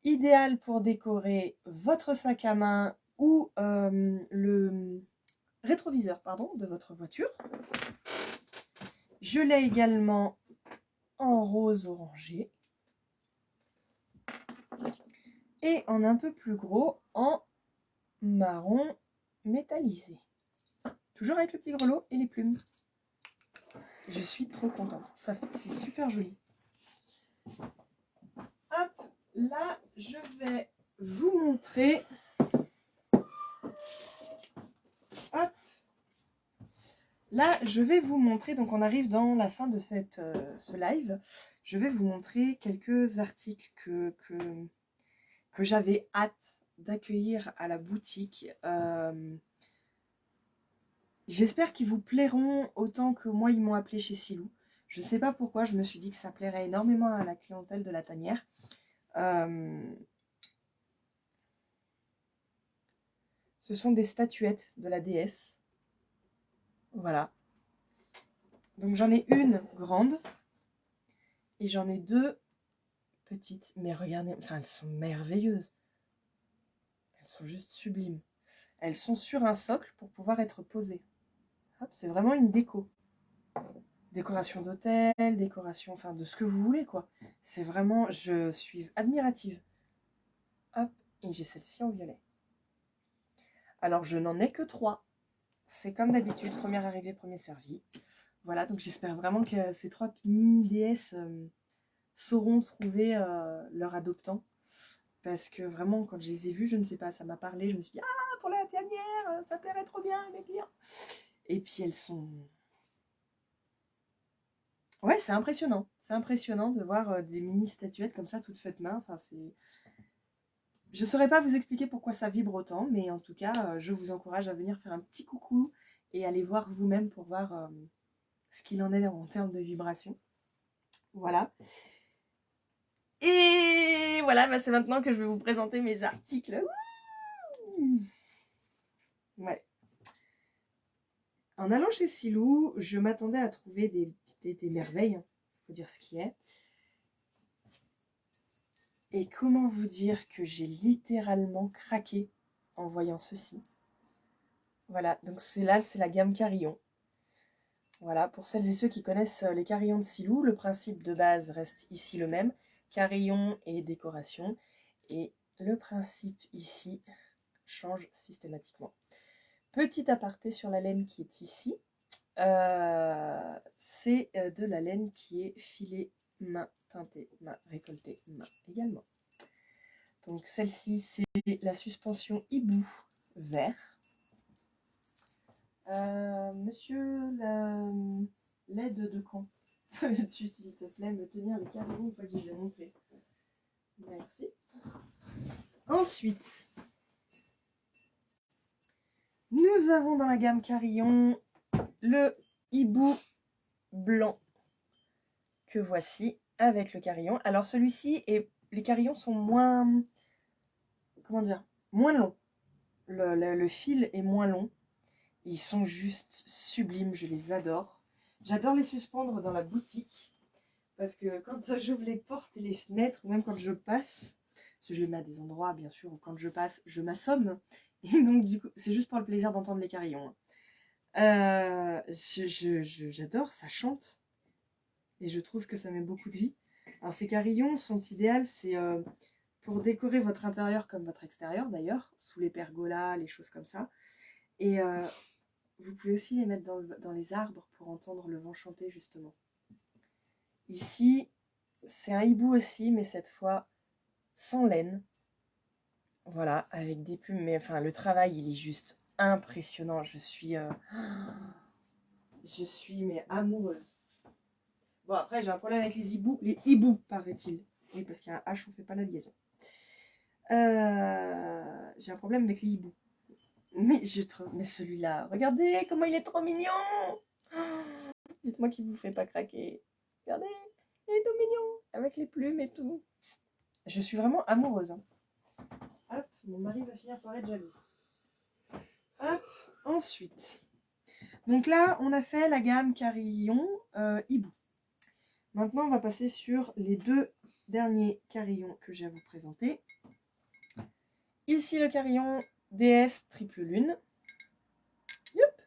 Idéales pour décorer votre sac à main ou le rétroviseur de votre voiture. Je l'ai également en rose orangé. Et en un peu plus gros, en marron métallisé. Toujours avec le petit grelot et les plumes. Je suis trop contente. C'est super joli. Hop, là, je vais vous montrer. Hop. Là, je vais vous montrer, donc on arrive dans la fin de ce live. Je vais vous montrer quelques articles que j'avais hâte d'accueillir à la boutique. J'espère qu'ils vous plairont autant que moi ils m'ont appelé chez Silou. Je ne sais pas pourquoi, je me suis dit que ça plairait énormément à la clientèle de la tanière. Ce sont des statuettes de la déesse. Voilà. Donc j'en ai une grande et j'en ai deux petites. Mais regardez, enfin elles sont merveilleuses. Elles sont juste sublimes. Elles sont sur un socle pour pouvoir être posées. C'est vraiment une déco. Décoration d'hôtel, décoration, enfin de ce que vous voulez quoi. C'est vraiment, je suis admirative. Hop, et j'ai celle-ci en violet. Alors je n'en ai que 3. C'est comme d'habitude, première arrivée, premier servi. Voilà, donc j'espère vraiment que ces 3 mini déesses sauront trouver leur adoptant. Parce que vraiment, quand je les ai vues, je ne sais pas, ça m'a parlé. Je me suis dit, ah, pour la tanière, ça plairait trop bien à mes clients. Et puis elles sont... Ouais, c'est impressionnant. C'est impressionnant de voir des mini statuettes comme ça, toutes faites main. Enfin, c'est... Je ne saurais pas vous expliquer pourquoi ça vibre autant, mais en tout cas, je vous encourage à venir faire un petit coucou et aller voir vous-même pour voir ce qu'il en est en termes de vibration. Voilà. Et voilà, bah c'est maintenant que je vais vous présenter mes articles. Ouais. En allant chez Silou, je m'attendais à trouver des merveilles, il faut dire ce qui est. Et comment vous dire que j'ai littéralement craqué en voyant ceci. Voilà, donc c'est la gamme Carillon. Voilà, pour celles et ceux qui connaissent les carillons de Silou, le principe de base reste ici le même. Carillon et décoration. Et le principe ici change systématiquement. Petit aparté sur la laine qui est ici. C'est de la laine qui est filée main teintée, main récoltée, main également. Donc celle-ci, c'est la suspension hibou vert. Monsieur l'aide de camp, peux-tu s'il te plaît me tenir les carillons une fois que j'ai monté? Merci. Ensuite, Nous avons dans la gamme Carillon le hibou blanc que voici avec le carillon. Alors celui-ci, les carillons sont moins, comment dire, moins longs. Le fil est moins long. Ils sont juste sublimes, je les adore. J'adore les suspendre dans la boutique parce que quand j'ouvre les portes et les fenêtres, ou même quand je passe, parce que je les mets à des endroits bien sûr où quand je passe, je m'assomme. Et donc du coup, c'est juste pour le plaisir d'entendre les carillons. J'adore, ça chante. Et je trouve que ça met beaucoup de vie. Alors ces carillons sont idéaux, c'est pour décorer votre intérieur comme votre extérieur d'ailleurs, sous les pergolas, les choses comme ça. Et vous pouvez aussi les mettre dans les arbres pour entendre le vent chanter justement. Ici, c'est un hibou aussi, mais cette fois sans laine. Voilà, avec des plumes. Mais enfin, le travail, il est juste impressionnant. Je suis mais amoureuse. Bon, après, j'ai un problème avec les hiboux, paraît-il. Oui, parce qu'il y a un H, on fait pas la liaison. J'ai un problème avec les hiboux. Mais mais celui-là, regardez comment il est trop mignon. Dites-moi qu'il vous fait pas craquer. Regardez, il est tout mignon, avec les plumes et tout. Je suis vraiment amoureuse. Hein. Hop, mon mari va finir par être jaloux. Hop, ensuite. Donc là, on a fait la gamme Carillon hibou. Maintenant, on va passer sur les deux derniers carillons que j'ai à vous présenter. Ici, le carillon DS Triple Lune. Youp.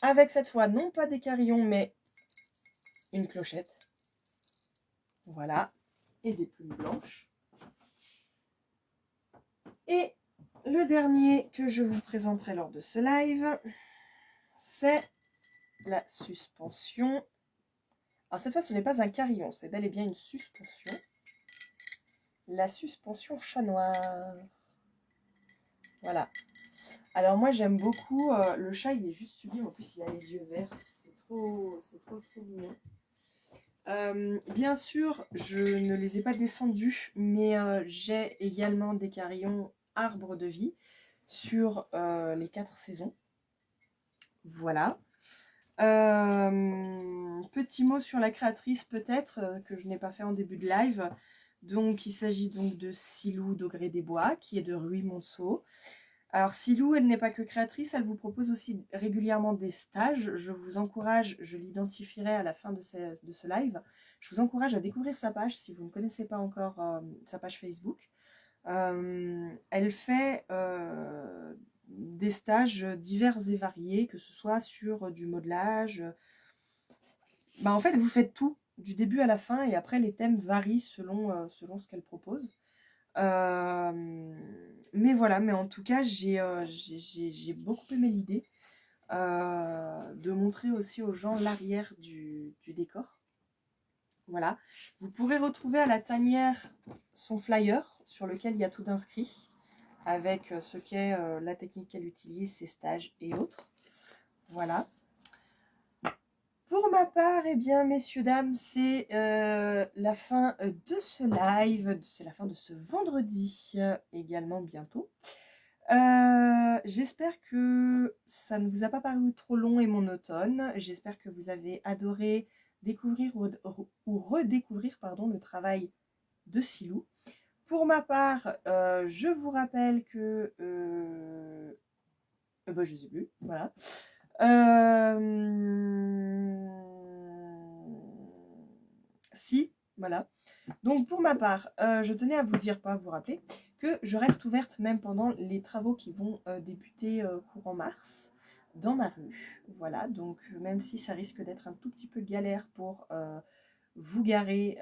Avec cette fois, non pas des carillons, mais une clochette. Voilà. Et des plumes blanches. Et le dernier que je vous présenterai lors de ce live, c'est la suspension. Alors cette fois, ce n'est pas un carillon, c'est bel et bien une suspension. La suspension chat noir. Voilà. Alors moi, j'aime beaucoup. Le chat, il est juste sublime. En plus, il a les yeux verts. C'est trop mignon. Bien sûr, je ne les ai pas descendus, mais j'ai également des carillons arbres de vie sur les 4 saisons. Voilà. Petit mot sur la créatrice peut-être, que je n'ai pas fait en début de live. Donc il s'agit donc de Silou d'Augrès des Bois, qui est de Ruy-Monceau. Alors Silou, elle n'est pas que créatrice, elle vous propose aussi régulièrement des stages. Je vous encourage, je l'identifierai à la fin de ce live, je vous encourage à découvrir sa page si vous ne connaissez pas encore sa page Facebook. Elle fait des stages divers et variés, que ce soit sur du modelage. En fait, vous faites tout, du début à la fin, et après les thèmes varient selon ce qu'elle propose. Mais voilà, mais en tout cas, j'ai beaucoup aimé l'idée de montrer aussi aux gens l'arrière du décor. Voilà, vous pourrez retrouver à la tanière son flyer sur lequel il y a tout inscrit avec ce qu'est la technique qu'elle utilise, ses stages et autres. Voilà. Pour ma part, eh bien, messieurs, dames, c'est la fin de ce live, c'est la fin de ce vendredi également bientôt. J'espère que ça ne vous a pas paru trop long et monotone. J'espère que vous avez adoré découvrir ou redécouvrir le travail de Silou. Pour ma part, je vous rappelle que... je ne sais plus, voilà. Si, voilà. Donc pour ma part, je tenais à vous dire, pas à vous rappeler, que je reste ouverte même pendant les travaux qui vont débuter courant mars dans ma rue. Voilà, donc même si ça risque d'être un tout petit peu galère pour vous garer,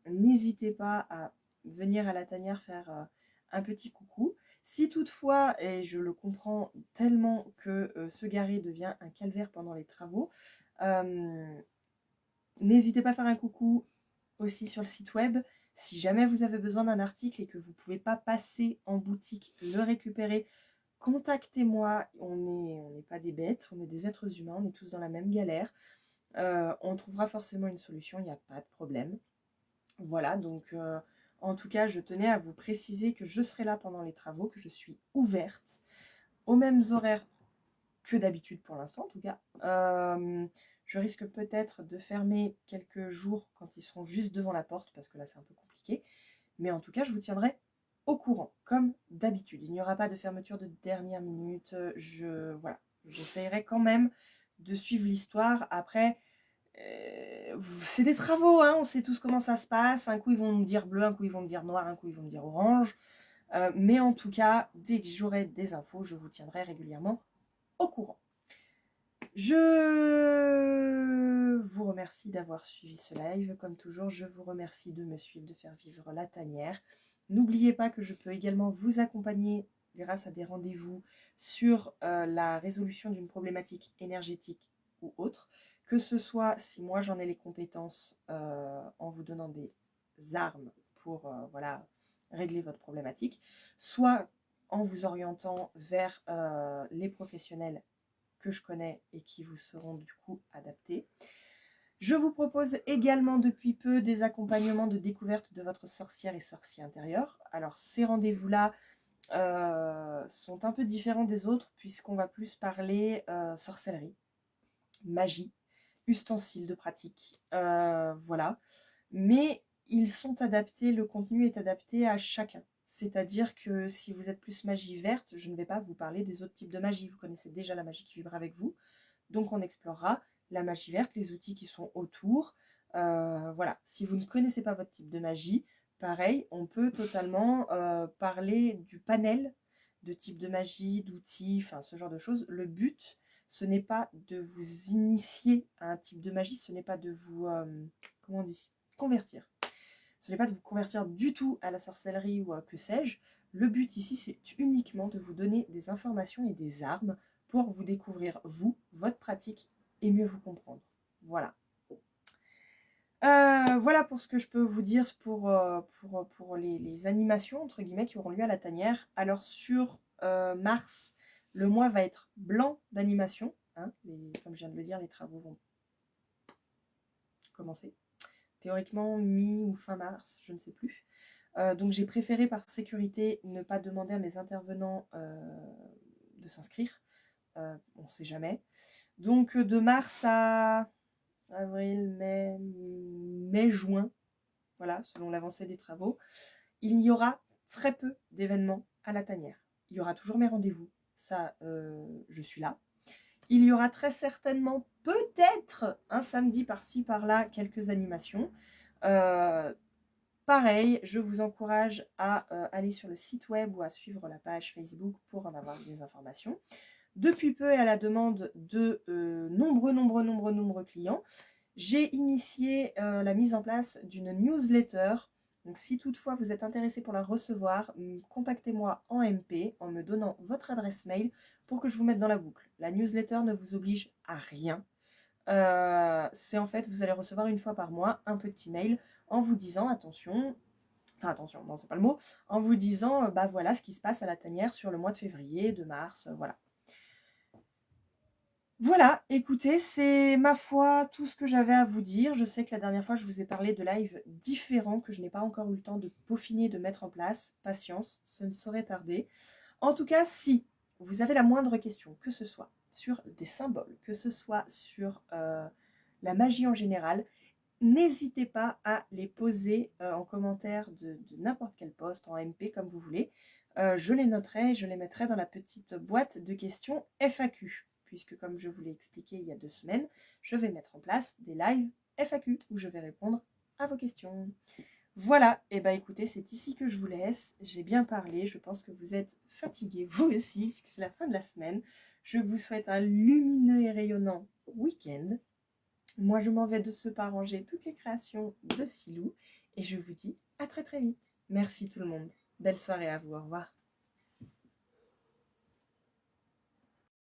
n'hésitez pas à venir à la tanière faire un petit coucou. Si toutefois, et je le comprends tellement que se garer devient un calvaire pendant les travaux, n'hésitez pas à faire un coucou aussi sur le site web. Si jamais vous avez besoin d'un article et que vous ne pouvez pas passer en boutique le récupérer, contactez-moi. On n'est pas des bêtes, on est des êtres humains, on est tous dans la même galère. On trouvera forcément une solution, il n'y a pas de problème. Voilà, donc en tout cas, je tenais à vous préciser que je serai là pendant les travaux, que je suis ouverte aux mêmes horaires que d'habitude pour l'instant en tout cas. Je risque peut-être de fermer quelques jours quand ils seront juste devant la porte, parce que là c'est un peu compliqué. Mais en tout cas, je vous tiendrai au courant, comme d'habitude. Il n'y aura pas de fermeture de dernière minute. Voilà, j'essayerai quand même de suivre l'histoire. Après, c'est des travaux, hein, on sait tous comment ça se passe. Un coup, ils vont me dire bleu, un coup, ils vont me dire noir, un coup, ils vont me dire orange. Mais en tout cas, dès que j'aurai des infos, je vous tiendrai régulièrement au courant. Je vous remercie d'avoir suivi ce live. Comme toujours, je vous remercie de me suivre, de faire vivre la tanière. N'oubliez pas que je peux également vous accompagner grâce à des rendez-vous sur la résolution d'une problématique énergétique ou autre. Que ce soit si moi j'en ai les compétences en vous donnant des armes pour voilà, régler votre problématique, soit en vous orientant vers les professionnels que je connais et qui vous seront du coup adaptés. Je vous propose également depuis peu des accompagnements de découverte de votre sorcière et sorcier intérieur. Alors ces rendez-vous-là sont un peu différents des autres puisqu'on va plus parler sorcellerie, magie, ustensiles de pratique, voilà. Mais ils sont adaptés, le contenu est adapté à chacun. C'est-à-dire que si vous êtes plus magie verte, je ne vais pas vous parler des autres types de magie. Vous connaissez déjà la magie qui vibre avec vous. Donc on explorera la magie verte, les outils qui sont autour. Voilà, si vous ne connaissez pas votre type de magie, pareil, on peut totalement parler du panel de types de magie, d'outils, enfin ce genre de choses. Le but, ce n'est pas de vous initier à un type de magie, ce n'est pas de vous, comment on dit, convertir. Ce n'est pas de vous convertir du tout à la sorcellerie ou à que sais-je. Le but ici, c'est uniquement de vous donner des informations et des armes pour vous découvrir, vous, votre pratique et mieux vous comprendre. Voilà. Voilà pour ce que je peux vous dire pour les animations, entre guillemets, qui auront lieu à la tanière. Alors sur mars, le mois va être blanc d'animation. Hein, comme je viens de le dire, les travaux vont commencer. Théoriquement mi ou fin mars, je ne sais plus. Donc j'ai préféré par sécurité ne pas demander à mes intervenants de s'inscrire. On ne sait jamais. Donc de mars à avril, mai, juin, voilà, selon l'avancée des travaux, il y aura très peu d'événements à la tanière. Il y aura toujours mes rendez-vous, ça je suis là. Il y aura très certainement, peut-être, un samedi par-ci, par-là, quelques animations. Pareil, je vous encourage à aller sur le site web ou à suivre la page Facebook pour en avoir des informations. Depuis peu et à la demande de nombreux clients, j'ai initié la mise en place d'une newsletter. Donc si toutefois vous êtes intéressé pour la recevoir, contactez-moi en MP en me donnant votre adresse mail pour que je vous mette dans la boucle. La newsletter ne vous oblige à rien. C'est en fait, vous allez recevoir une fois par mois un petit mail en vous disant attention, non c'est pas le mot, en vous disant bah voilà ce qui se passe à la tanière sur le mois de février, de mars, voilà. Voilà, écoutez, c'est ma foi tout ce que j'avais à vous dire. Je sais que la dernière fois, je vous ai parlé de lives différents que je n'ai pas encore eu le temps de peaufiner, de mettre en place. Patience, ce ne saurait tarder. En tout cas, si vous avez la moindre question, que ce soit sur des symboles, que ce soit sur la magie en général, n'hésitez pas à les poser en commentaire de n'importe quel post, en MP, comme vous voulez. Je les noterai et je les mettrai dans la petite boîte de questions FAQ. Puisque comme je vous l'ai expliqué il y a 2 semaines, je vais mettre en place des lives FAQ où je vais répondre à vos questions. Voilà, et bah écoutez, c'est ici que je vous laisse. J'ai bien parlé, je pense que vous êtes fatigués, vous aussi, puisque c'est la fin de la semaine. Je vous souhaite un lumineux et rayonnant week-end. Moi, je m'en vais de ce pas ranger toutes les créations de Silou, et je vous dis à très très vite. Merci tout le monde. Belle soirée à vous, au revoir.